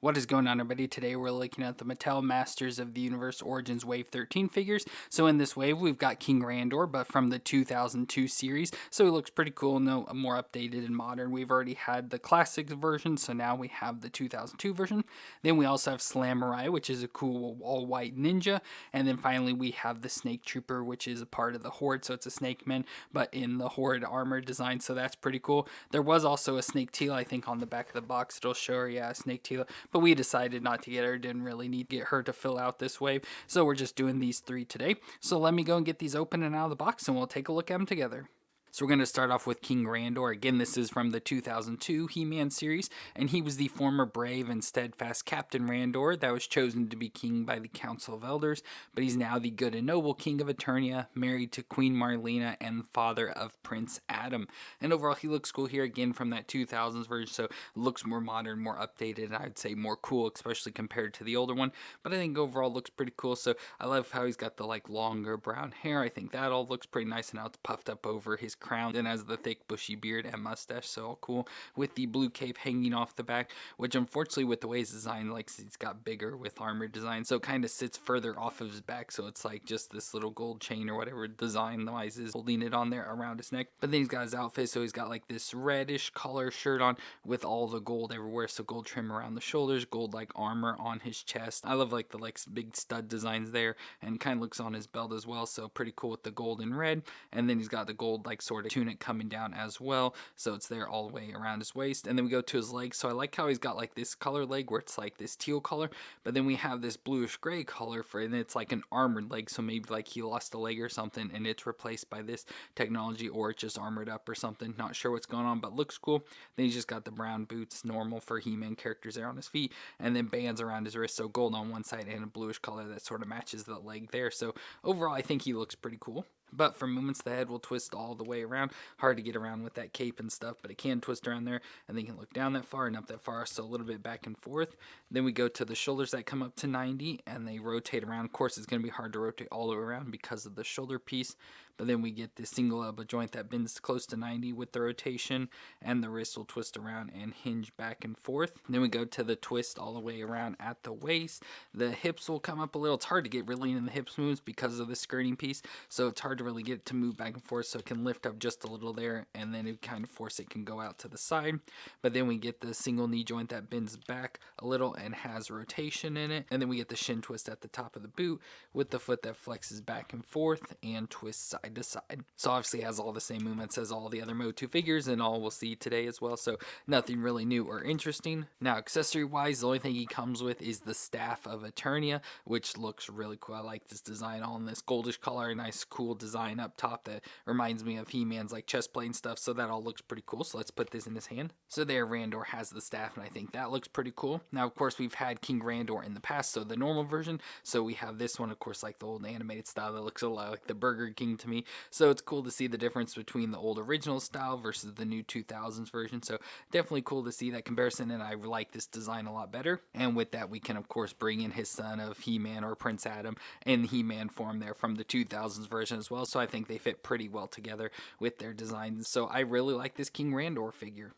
What is going on, everybody? Today we're looking at the Mattel Masters of the Universe Origins Wave 13 figures. So in this wave, we've got King Randor, but from the 2002 series. So he looks pretty cool, no more updated and modern. We've already had the classic version, so now we have the 2002 version. Then we also have Slamurai, which is a cool all-white ninja. And then finally we have the Snake Trooper, which is a part of the Horde, so it's a snake man, but in the Horde armor design, so that's pretty cool. There was also a Snake Teal, I think, on the back of the box. It'll show her, yeah, Snake Teal. But we decided not to get her, didn't really need to get her to fill out this wave, so we're just doing these three today. So let me go and get these open and out of the box, and we'll take a look at them together. So we're going to start off with King Randor. Again, this is from the 2002 He-Man series, and he was the former brave and steadfast Captain Randor that was chosen to be king by the Council of Elders, but he's now the good and noble king of Eternia, married to Queen Marlena and father of Prince Adam. And overall, he looks cool here, again, from that 2000s version, so looks more modern, more updated, and I'd say more cool, especially compared to the older one, but I think overall looks pretty cool. So I love how he's got the longer brown hair. I think that all looks pretty nice, and now it's puffed up over his crown and has the thick bushy beard and mustache, so all cool, with the blue cape hanging off the back, which unfortunately with the way it's designed, he's got bigger with armor design, so it kind of sits further off of his back, so it's like just this little gold chain or whatever design wise is holding it on there around his neck. But then he's got his outfit, so he's got like this reddish color shirt on with all the gold everywhere, so gold trim around the shoulders, gold armor on his chest. I love the big stud designs there, and kind of looks on his belt as well, so pretty cool with the gold and red. And then he's got the gold sort of tunic coming down as well, so it's there all the way around his waist. And then we go to his legs, so I like how he's got this color leg where it's this teal color, but then we have this bluish gray color for it, and it's like an armored leg, so maybe he lost a leg or something and it's replaced by this technology, or it's just armored up or something. Not sure what's going on, but looks cool. Then he's just got the brown boots, normal for He-Man characters there on his feet, and then bands around his wrist, so gold on one side and a bluish color that sort of matches the leg there. So overall, I think he looks pretty cool. But for movements, the head will twist all the way around. Hard to get around with that cape and stuff, but it can twist around there, and then you can look down that far and up that far, so a little bit back and forth. Then we go to the shoulders that come up to 90, and they rotate around. Of course, it's going to be hard to rotate all the way around because of the shoulder piece, but then we get this single elbow joint that bends close to 90 with the rotation, and the wrist will twist around and hinge back and forth. And then we go to the twist all the way around at the waist. The hips will come up a little. It's hard to get really in the hips moves because of the skirting piece, so it's hard to really get it to move back and forth, so it can lift up just a little there, and then it kind of force it can go out to the side. But then we get the single knee joint that bends back a little and has rotation in it, and then we get the shin twist at the top of the boot with the foot that flexes back and forth and twists side to side. So obviously it has all the same movements as all the other MOTU figures and all we'll see today as well, so nothing really new or interesting. Now accessory wise, the only thing he comes with is the Staff of Eternia, which looks really cool. I like this design on this goldish color, nice cool design up top that reminds me of He-Man's chest plate and stuff, so that all looks pretty cool. So let's put this in his hand. So there, Randor has the staff, and I think that looks pretty cool. Now of course we've had King Randor in the past, so the normal version, so we have this one, of course, the old animated style that looks a lot like the Burger King to me, so it's cool to see the difference between the old original style versus the new 2000s version. So definitely cool to see that comparison, and I like this design a lot better. And with that, we can of course bring in his son of He-Man, or Prince Adam, in He-Man form there from the 2000s version as well, so I think they fit pretty well together with their designs. So I really like this King Randor figure.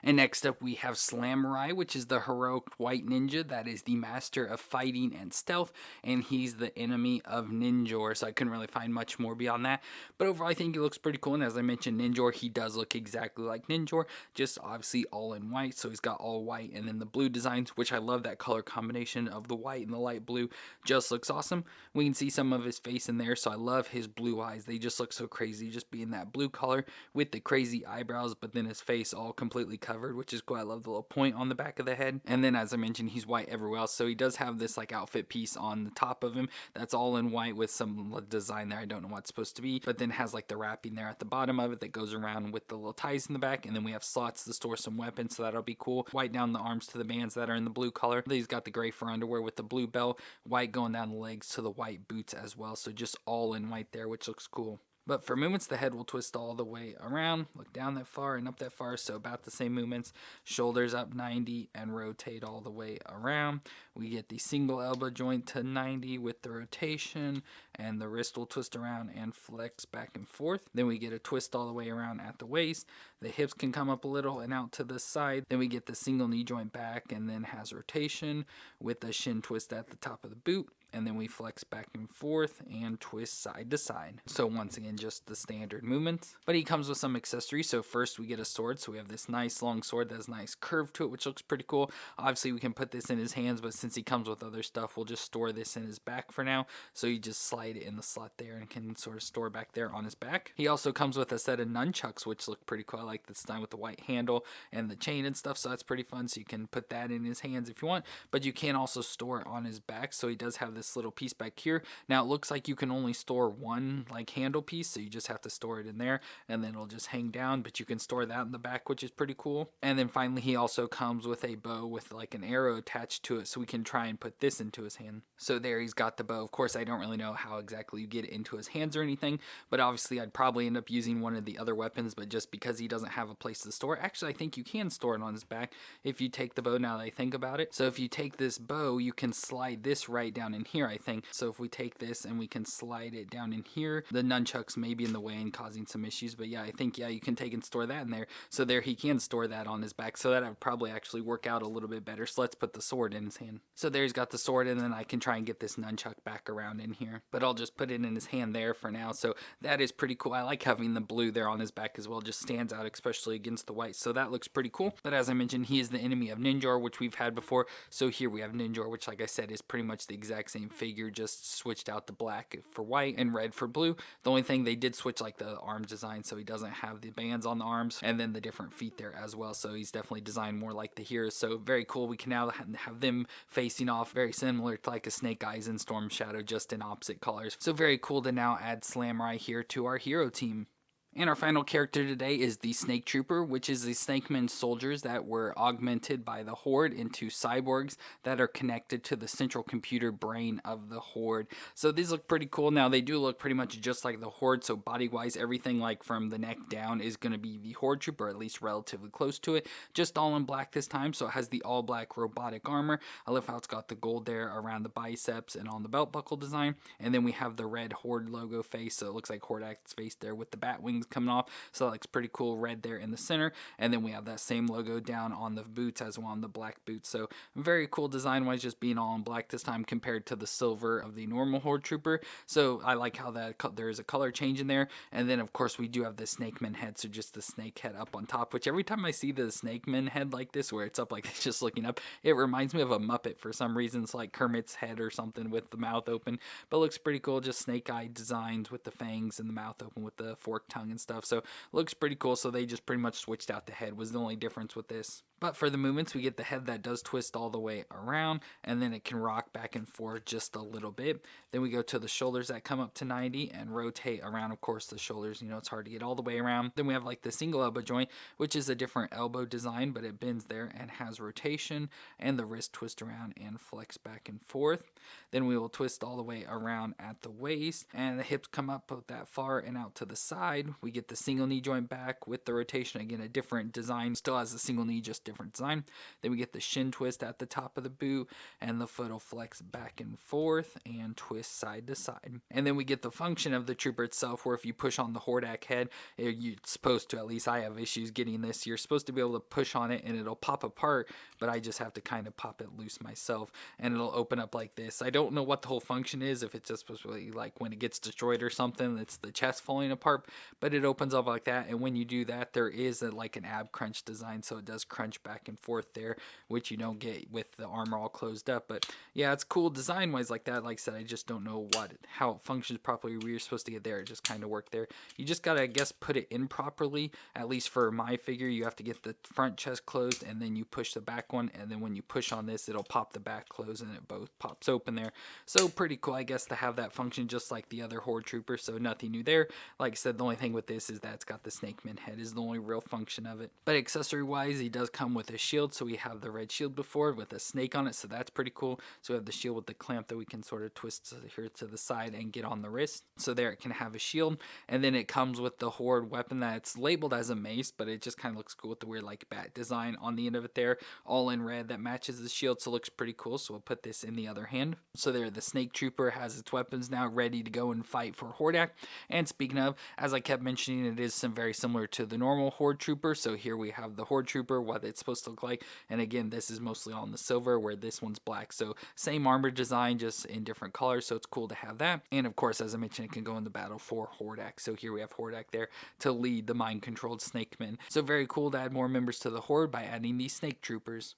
And next up we have Slamurai, which is the heroic white ninja that is the master of fighting and stealth, and he's the enemy of Ninjor, so I couldn't really find much more beyond that. But overall I think he looks pretty cool, and as I mentioned, Ninjor, he does look exactly like Ninjor, just obviously all in white, so he's got all white and then the blue designs, which I love that color combination of the white and the light blue, just looks awesome. We can see some of his face in there, so I love his blue eyes. They just look so crazy, just being that blue color with the crazy eyebrows, but then his face all completely covered, which is cool. I love the little point on the back of the head. And then as I mentioned, he's white everywhere else, so he does have this outfit piece on the top of him that's all in white with some design there. I don't know what it's supposed to be, but then has the wrapping there at the bottom of it that goes around with the little ties in the back, and then we have slots to store some weapons, so that'll be cool. White down the arms to the bands that are in the blue color. Then he's got the gray fur underwear with the blue belt, white going down the legs to the white boots as well, so just all in white there, which looks cool. But for movements, the head will twist all the way around, look down that far and up that far, so about the same movements. Shoulders up 90 and rotate all the way around. We get the single elbow joint to 90 with the rotation, and the wrist will twist around and flex back and forth. Then we get a twist all the way around at the waist. The hips can come up a little and out to the side. Then we get the single knee joint back and then has rotation with a shin twist at the top of the boot. And then we flex back and forth and twist side to side. So once again, just the standard movements. But he comes with some accessories. So first we get a sword. So we have this nice long sword that has a nice curve to it, which looks pretty cool. Obviously we can put this in his hands, but since he comes with other stuff, we'll just store this in his back for now. So you just slide it in the slot there and can sort of store back there on his back. He also comes with a set of nunchucks, which look pretty cool. I like this design with the white handle and the chain and stuff. So that's pretty fun. So you can put that in his hands if you want, but you can also store it on his back. So he does have this little piece back here. Now it looks like you can only store one like handle piece, so you just have to store it in there and then it'll just hang down, but you can store that in the back, which is pretty cool. And then finally he also comes with a bow with like an arrow attached to it, so we can try and put this into his hand. So there he's got the bow. Of course I don't really know how exactly you get it into his hands or anything, but obviously I'd probably end up using one of the other weapons, but just because he doesn't have a place to store it, actually I think you can store it on his back if you take the bow, now that I think about it. So if you take this bow, you can slide this right down in here, I think. So if we take this and we can slide it down in here, the nunchucks may be in the way and causing some issues, but yeah, I think you can take and store that in there. So there he can store that on his back, so that would probably actually work out a little bit better. So let's put the sword in his hand. So there he's got the sword, and then I can try and get this nunchuck back around in here, but I'll just put it in his hand there for now. So that is pretty cool. I like having the blue there on his back as well, just stands out especially against the white, so that looks pretty cool. But as I mentioned, he is the enemy of Ninjor, which we've had before. So here we have Ninjor, which like I said is pretty much the exact same figure, just switched out the black for white and red for blue. The only thing they did switch like the arm design, so he doesn't have the bands on the arms and then the different feet there as well. So he's definitely designed more like the heroes. So very cool. We can now have them facing off, very similar to like a Snake Eyes and Storm Shadow, just in opposite colors. So very cool to now add Slamurai here to our hero team. And our final character today is the Snake Trooper, which is the Snakemen soldiers that were augmented by the Horde into cyborgs that are connected to the central computer brain of the Horde. So these look pretty cool. Now they do look pretty much just like the Horde, so body-wise, everything like from the neck down is going to be the Horde Trooper, at least relatively close to it. Just all in black this time, so it has the all-black robotic armor. I love how it's got the gold there around the biceps and on the belt buckle design. And then we have the red Horde logo face, so it looks like Horde Act's face there with the bat wings coming off, so that looks pretty cool, red there in the center. And then we have that same logo down on the boots as well, on the black boots. So very cool design wise, just being all in black this time compared to the silver of the normal Horde Trooper. So I like how that there is a color change in there. And then of course we do have the Snakeman head, so just the snake head up on top, which every time I see the Snakeman head like this where it's up like it's just looking up, it reminds me of a Muppet for some reason. It's like Kermit's head or something with the mouth open, but looks pretty cool, just snake eye designs with the fangs and the mouth open with the forked tongue and stuff. So looks pretty cool. So they just pretty much switched out the head, was the only difference with this. But for the movements, we get the head that does twist all the way around, and then it can rock back and forth just a little bit. Then we go to the shoulders that come up to 90 and rotate around. Of course, the shoulders, it's hard to get all the way around. Then we have like the single elbow joint, which is a different elbow design, but it bends there and has rotation, and the wrist twist around and flex back and forth. Then we will twist all the way around at the waist, and the hips come up that far and out to the side. We get the single knee joint back with the rotation, again, a different design, still has the single knee, just different design. Then we get the shin twist at the top of the boot, and the foot will flex back and forth and twist side to side. And then we get the function of the trooper itself, where if you push on the Hordak head, you're supposed to, at least I have issues getting this, you're supposed to be able to push on it and it'll pop apart, but I just have to kind of pop it loose myself and it'll open up like this. I don't know what the whole function is, if it's just supposed to be like when it gets destroyed or something, it's the chest falling apart, but it opens up like that. And when you do that, there is like an ab crunch design, so it does crunch back and forth there, which you don't get with the armor all closed up. But yeah, it's cool design wise like that. Like I said, I just don't know how it functions properly. We were supposed to get there, it just kind of worked there. You just gotta, I guess, put it in properly. At least for my figure, you have to get the front chest closed and then you push the back one, and then when you push on this, it'll pop the back closed and it both pops open there. So pretty cool, I guess, to have that function just like the other Horde Trooper. So nothing new there. Like I said, the only thing with this is that it's got the Snakeman head is the only real function of it. But accessory wise, he does come come with a shield. So we have the red shield before with a snake on it, so that's pretty cool. So we have the shield with the clamp that we can sort of twist here to the side and get on the wrist. So there it can have a shield, and then it comes with the Horde weapon that's labeled as a mace, but it just kind of looks cool with the weird like bat design on the end of it there, all in red, that matches the shield, so it looks pretty cool. So we'll put this in the other hand. So there, the snake trooper has its weapons now ready to go and fight for Hordak. And speaking of, as I kept mentioning, it is very similar to the normal Horde trooper. So here we have the Horde trooper, what it's supposed to look like, and again, this is mostly on the silver where this one's black. So same armor design, just in different colors, so it's cool to have that. And of course, as I mentioned, it can go in the battle for Hordak. So here we have Hordak there to lead the mind-controlled snake men. So very cool to add more members to the Horde by adding these snake troopers.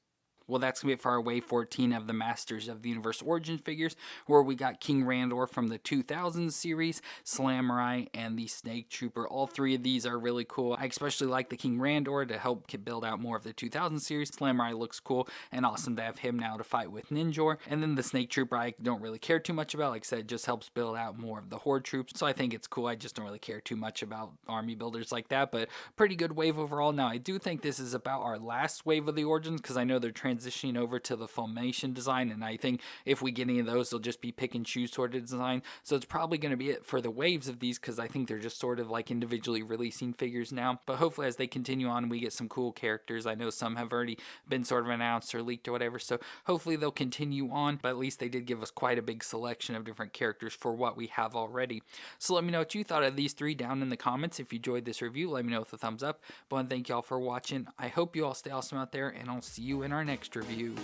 Well, that's going to be it for our Wave 14 of the Masters of the Universe Origin figures, where we got King Randor from the 2000 series, Slamurai, and the Snake Trooper. All three of these are really cool. I especially like the King Randor to help build out more of the 2000 series. Slamurai looks cool and awesome to have him now to fight with Ninjor. And then the Snake Trooper I don't really care too much about. Like I said, it just helps build out more of the Horde troops. So I think it's cool. I just don't really care too much about army builders like that, but pretty good wave overall. Now, I do think this is about our last wave of the Origins, because I know they're transitioning over to the Formation design, and I think if we get any of those, they'll just be pick and choose sort of design. So it's probably going to be it for the waves of these, because I think they're just sort of like individually releasing figures now. But hopefully as they continue on, we get some cool characters. I know some have already been sort of announced or leaked or whatever, so hopefully they'll continue on, but at least they did give us quite a big selection of different characters for what we have already. So let me know what you thought of these three down in the comments. If you enjoyed this review, let me know with a thumbs up. But I want to thank y'all for watching. I hope you all stay awesome out there, and I'll see you in our next review.